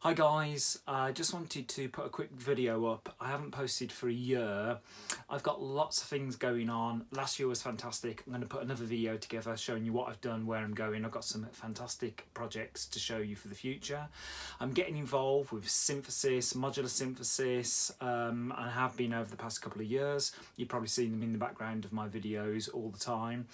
Hi guys, I just wanted to put a quick video up. I haven't posted for a year. I've got lots of things going on. Last year was fantastic. I'm going to put another video together showing you what I've done, where I'm going. I've got some fantastic projects to show you for the future. I'm getting involved with synthesis, modular synthesis, and I have been over the past couple of years. You've probably seen them in the background of my videos all the time.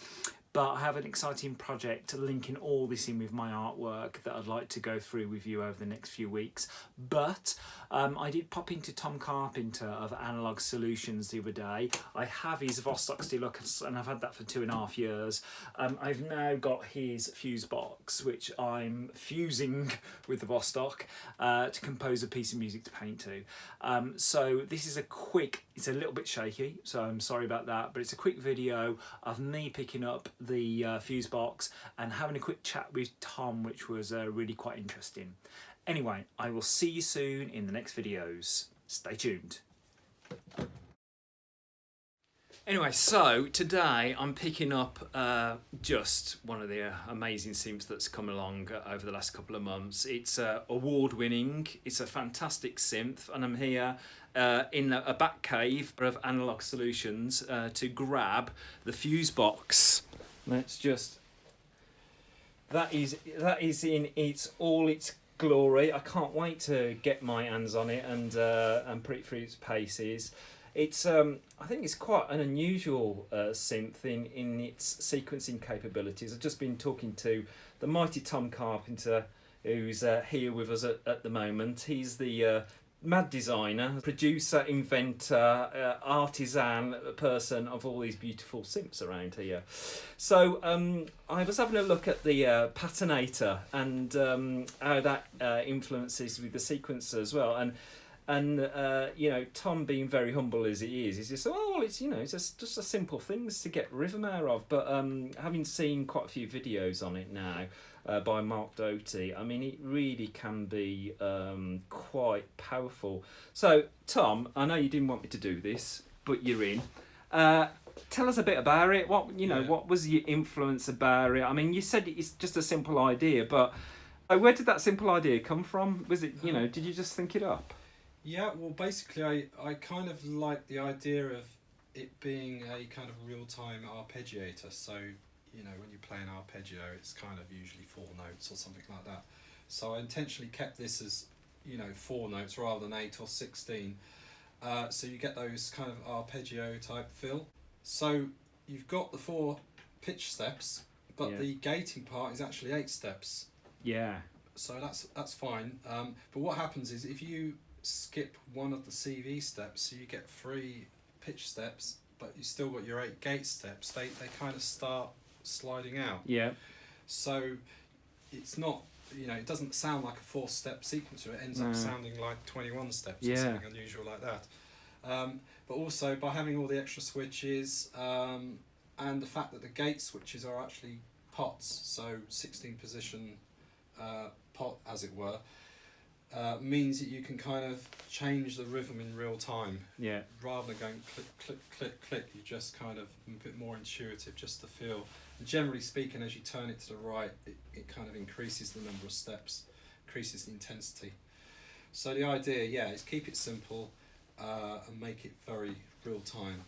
But I have an exciting project linking all this in with my artwork that I'd like to go through with you over the next few weeks. But I did pop into Tom Carpenter of Analogue Solutions the other day. I have his Fusebox Deluxe and I've had that for 2.5 years. I've now got his Fusebox, which I'm fusing with the Vostok to compose a piece of music to paint to. So this is a quick, it's a little bit shaky, so I'm sorry about that, but it's a quick video of me picking up the Fusebox and having a quick chat with Tom, which was really quite interesting. Anyway, I will see you soon in the next videos. Stay tuned. Anyway, so today I'm picking up just one of the amazing synths that's come along over the last couple of months. It's award-winning, it's a fantastic synth, and I'm here in a back cave of Analogue Solutions to grab the Fusebox. Let's just, that is in all its glory. I can't wait to get my hands on it and put it through its paces. It's I think it's quite an unusual synth in its sequencing capabilities. I've just been talking to the mighty Tom Carpenter, who's here with us at the moment. He's the mad designer, producer, inventor, artisan person of all these beautiful synths around here. So I was having a look at the patinator and how that influences with the sequencer as well. And you know, Tom, being very humble as he is, he's just, oh, well, it's, you know, it's just a simple things to get rhythm out of. But having seen quite a few videos on it now by Marc Doty, I mean, it really can be quite powerful. So, Tom, I know you didn't want me to do this, but you're in. Tell us a bit about it. What, you know, what was your influence about it? I mean, you said it's just a simple idea, but where did that simple idea come from? Was it, you know, did you just think it up? Yeah, well, basically, I kind of like the idea of it being a kind of real-time arpeggiator. So, you know, when you play an arpeggio, it's kind of usually 4 notes or something like that. So I intentionally kept this as, you know, 4 notes rather than 8 or 16. So you get those kind of arpeggio type feel. So you've got the 4 pitch steps, but the gating part is actually 8 steps. Yeah. So that's fine. But what happens is if you skip one of the CV steps, so you get 3 pitch steps, but you still got your 8 gate steps. They kind of start sliding out. Yeah. So it's not, you know, it doesn't sound like a 4-step sequencer. It ends up sounding like 21 steps or something unusual like that. But also by having all the extra switches and the fact that the gate switches are actually pots, so 16 position pot as it were, means that you can kind of change the rhythm in real time. Yeah. Rather than going click, click, click, click, you just kind of a bit more intuitive, just to feel. And generally speaking, as you turn it to the right, it kind of increases the number of steps, increases the intensity. So the idea, yeah, is keep it simple and make it very real time.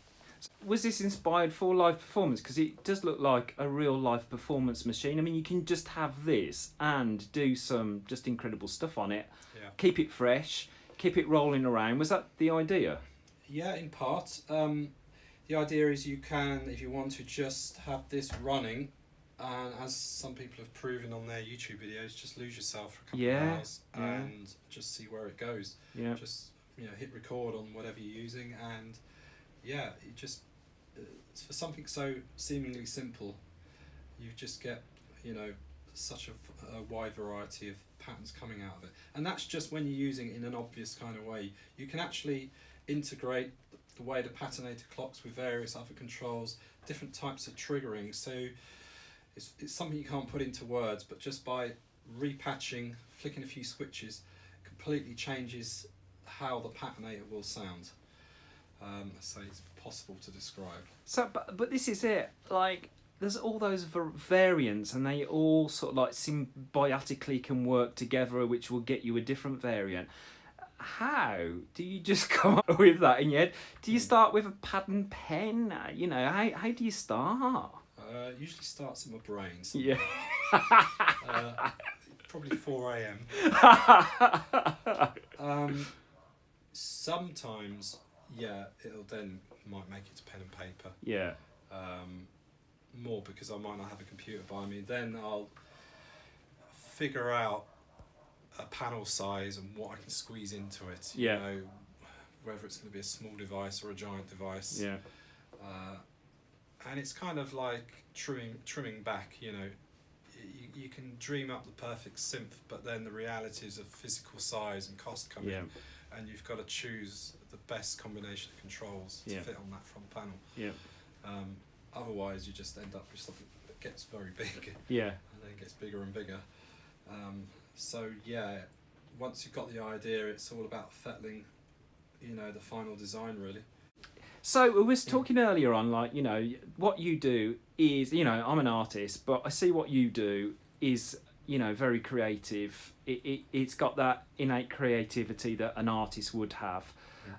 Was this inspired for live performance? Because it does look like a real live performance machine. I mean, you can just have this and do some just incredible stuff on it. Yeah. Keep it fresh, keep it rolling around. Was that the idea? Yeah, in part. The idea is you can, if you want to, just have this running, and as some people have proven on their YouTube videos, just lose yourself for a couple of hours and just see where it goes. Yeah. Just, you know, hit record on whatever you're using, and yeah, it just for something so seemingly simple, you just get, you know, such a wide variety of patterns coming out of it. And that's just when you're using it in an obvious kind of way. You can actually integrate the way the patinator clocks with various other controls, different types of triggering. So it's something you can't put into words, but just by repatching, flicking a few switches, completely changes how the patinator will sound. So it's possible to describe. So, but this is it. Like, there's all those variants, and they all sort of like symbiotically can work together, which will get you a different variant. How do you just come up with that in your head? Do you start with a pad and pen? You know, how do you start? Usually starts in my brain. Yeah. Probably 4 a.m. Sometimes, yeah, it'll then might make it to pen and paper. Yeah. More because I might not have a computer by me. Then I'll figure out a panel size and what I can squeeze into it. You know, whether it's going to be a small device or a giant device. Yeah. And it's kind of like trimming back. You know, you can dream up the perfect synth, but then the realities of physical size and cost come in, and you've got to choose the best combination of controls to fit on that front panel. Yeah. Otherwise, you just end up with something that gets very big. Yeah. And then gets bigger and bigger. So yeah, once you've got the idea, it's all about fettling, you know, the final design really. So we was talking earlier on, like, you know, what you do is, you know, I'm an artist, but I see what you do is, you know, very creative. It's got that innate creativity that an artist would have.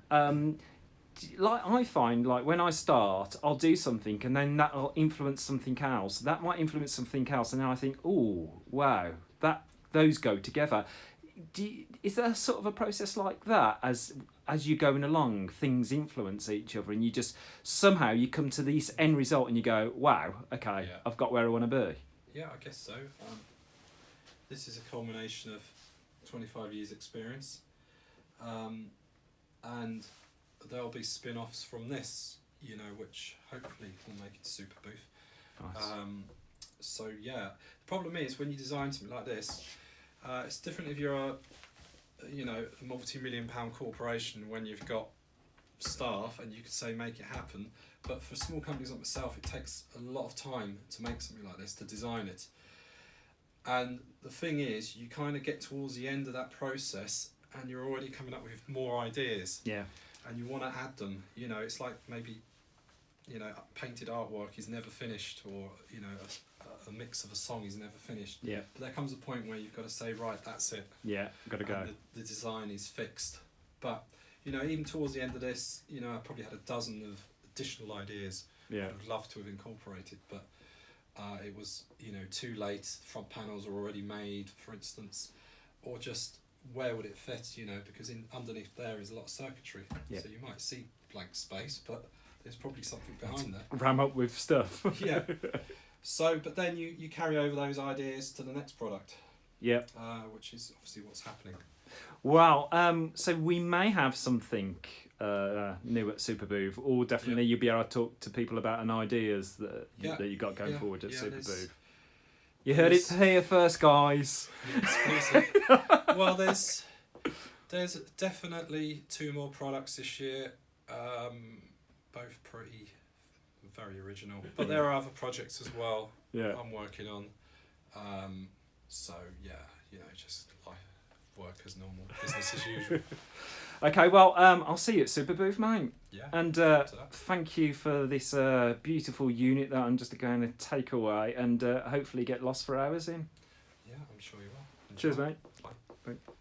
Like I find, like when I start, I'll do something and then that'll influence something else. That might influence something else, and then I think, oh wow, those go together. Is there sort of a process like that as you're going along, things influence each other, and you just somehow you come to this end result and you go, wow, okay, I've got where I want to be? Yeah, I guess so. This is a culmination of 25 years experience, and there'll be spin-offs from this, you know, which hopefully will make it super boof. Nice. So yeah, the problem is when you design something like this, it's different if you're a multi-million-pound corporation when you've got staff and you can say make it happen. But for small companies like myself, it takes a lot of time to make something like this, to design it. And the thing is, you kind of get towards the end of that process and you're already coming up with more ideas. Yeah. And you want to add them. You know, it's like maybe, you know, painted artwork is never finished, or, you know, a mix of a song is never finished. Yeah. But there comes a point where you've got to say, right, that's it. Yeah, got to go. The design is fixed. But, you know, even towards the end of this, you know, I probably had a dozen of additional ideas I would love to have incorporated, but it was, you know, too late. Front panels are already made, for instance, or just where would it fit, you know, because underneath there is a lot of circuitry. Yeah. So you might see blank space, but there's probably something behind there. Ram up with stuff. Yeah. So, but then you carry over those ideas to the next product. Yeah. Which is obviously what's happening. Wow. So we may have something new at Superbooth, or definitely you'll be able to talk to people about an ideas that you got going forward at Superbooth. You heard it here first, guys. Exclusive. Well, there's definitely 2 more products this year, both very original. But there are other projects as well I'm working on. So yeah, you know, just life, work as normal, business as usual. Okay, well, I'll see you at Superbooth, mate. Yeah. And thank you for this beautiful unit that I'm just going to take away and hopefully get lost for hours in. Yeah, I'm sure you will. Enjoy. Cheers, mate. Bye. Bye.